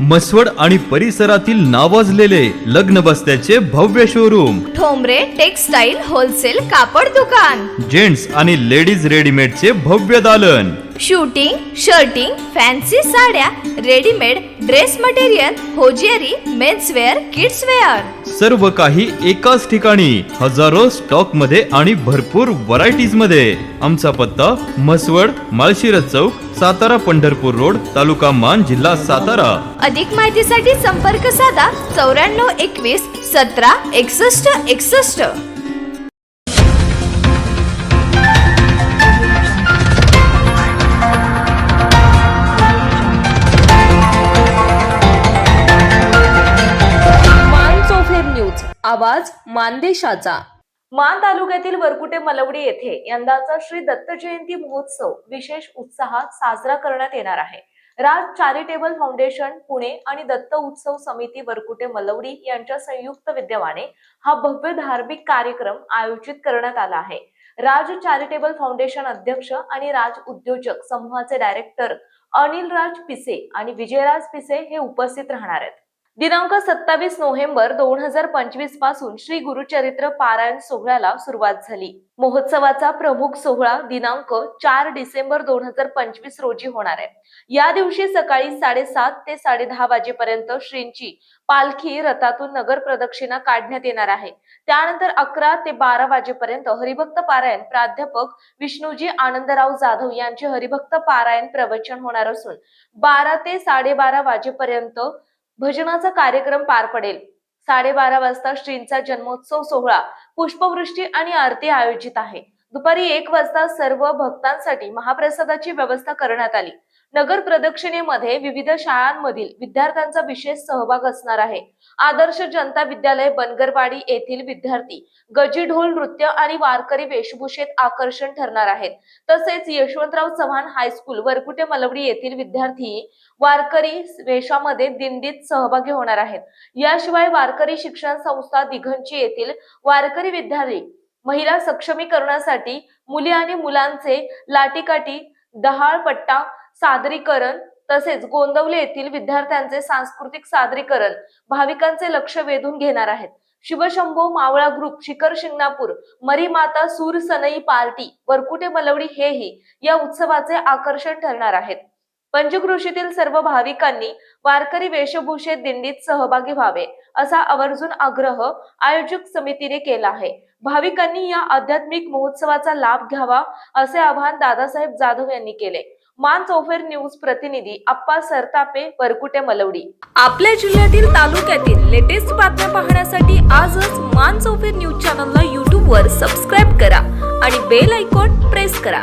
मसवड आणि परिसरातील नावाजलेले लग्न बस्त्याचे भव्य शोरूम, ठोंबरे टेक्सटाईल होलसेल कापड दुकान, जेंट्स आणि लेडीज रेडीमेडचे भव्य दालन, शूटिंग, शर्टिंग, फॅन्सी साड्या, readymade dress material, hosiery, menswear, kidswear, सर्व काही एकाच ठिकाणी, हजारो स्टॉक मध्ये आणि भरपूर व्हरायटीज मध्ये. आमचा पत्ता मसवड, माळशिरस चौक, सातारा पंढरपूर रोड, तालुका मान, जिल्हा सातारा. अधिक माहितीसाठी संपर्क साधा 9421 17 61 61. आवाज मानदेशाचा. मान तालुक्यातील वरकुटे मलवडी येथे यंदाचा श्री दत्त जयंती महोत्सव विशेष उत्साहात साजरा करण्यात येणार आहे. राज चॅरिटेबल फाउंडेशन पुणे आणि दत्त उत्सव समिती वरकुटे मलवडी यांच्या संयुक्त विद्यमाने हा भव्य धार्मिक कार्यक्रम आयोजित करण्यात आला आहे. राज चॅरिटेबल फाउंडेशन अध्यक्ष आणि राज उद्योजक समूहाचे डायरेक्टर अनिल राज पिसे आणि विजयराज पिसे हे उपस्थित राहणार आहेत. दिनांक 27 नोव्हेंबर 2025 पासून श्री गुरुचरित्र पारायण सोहळ्याला सुरुवात झाली. महोत्सवाचा प्रमुख सोहळा दिनांक 4 डिसेंबर 2025 रोजी होणार आहे. या दिवशी सकाळी 7:30 ते 10:30 वाजेपर्यंत श्रींची पालखी रथातून नगर प्रदक्षिणा काढण्यात येणार आहे. त्यानंतर 11 ते 12 वाजेपर्यंत हरिभक्त पारायण प्राध्यापक विष्णुजी आनंदराव जाधव यांचे हरिभक्त पारायण प्रवचन होणार असून 12 ते 12:30 वाजेपर्यंत भजनाचा कार्यक्रम पार पडेल. 12:30 वाजता श्रींचा जन्मोत्सव सोहळा, पुष्पवृष्टी आणि आरती आयोजित आहे. दुपारी 1 वाजता सर्व भक्तांसाठी महाप्रसादाची व्यवस्था करण्यात आली. नगर प्रदक्षिणेमध्ये विविध शाळांमधील विद्यार्थ्यांचा विशेष सहभाग असणार आहे. आदर्श जनता विद्यालय बनगरवाडी येथील विद्यार्थी गजी ढोल नृत्य आणि वारकरी वेशभूषेत आकर्षण ठरणार आहेत. तसेच यशवंतराव चव्हाण हायस्कूल वरकुटे मलवडी येथील विद्यार्थी वारकरी वेशामध्ये दिंडीत सहभागी होणार आहेत. याशिवाय वारकरी शिक्षण संस्था दिघंची येथील वारकरी विद्यार्थी महिला सक्षमीकरणासाठी मुली आणि मुलांचे लाटीकाठी, डहाळपट्टा सादरीकरण तसेच गोंदवले येथील विद्यार्थ्यांचे सांस्कृतिक सादरीकरण भाविकांचे लक्ष वेधून घेणार आहेत. शिवशंभो मावळा ग्रुप, शिखर शिंगणापूर, मरीमाता सूर सनई पार्टी, वरकुटे मलवडी हेही या उत्सवाचे आकर्षण ठरणार आहेत. पंचक्रोशीतील सर्व भाविकांनी वारकरी वेशभूषेत दिंडीत सहभागी व्हावे असा आवर्जून आग्रह आयोजक समितीने केला आहे. भाविकांनी या आध्यात्मिक महोत्सवाचा लाभ घ्यावा असे आवाहन दादासाहेब जाधव यांनी केले. मान चौफेर न्यूज प्रतिनिधी अप्पा सरतापे, वरकुटे मलवडी. आपल्या जिल्ह्यातील तालुक्यातील लेटेस्ट बातम्या पाहण्यासाठी आजच मान चौफेर न्यूज चॅनलला YouTube वर सबस्क्राईब करा आणि बेल आयकॉन प्रेस करा.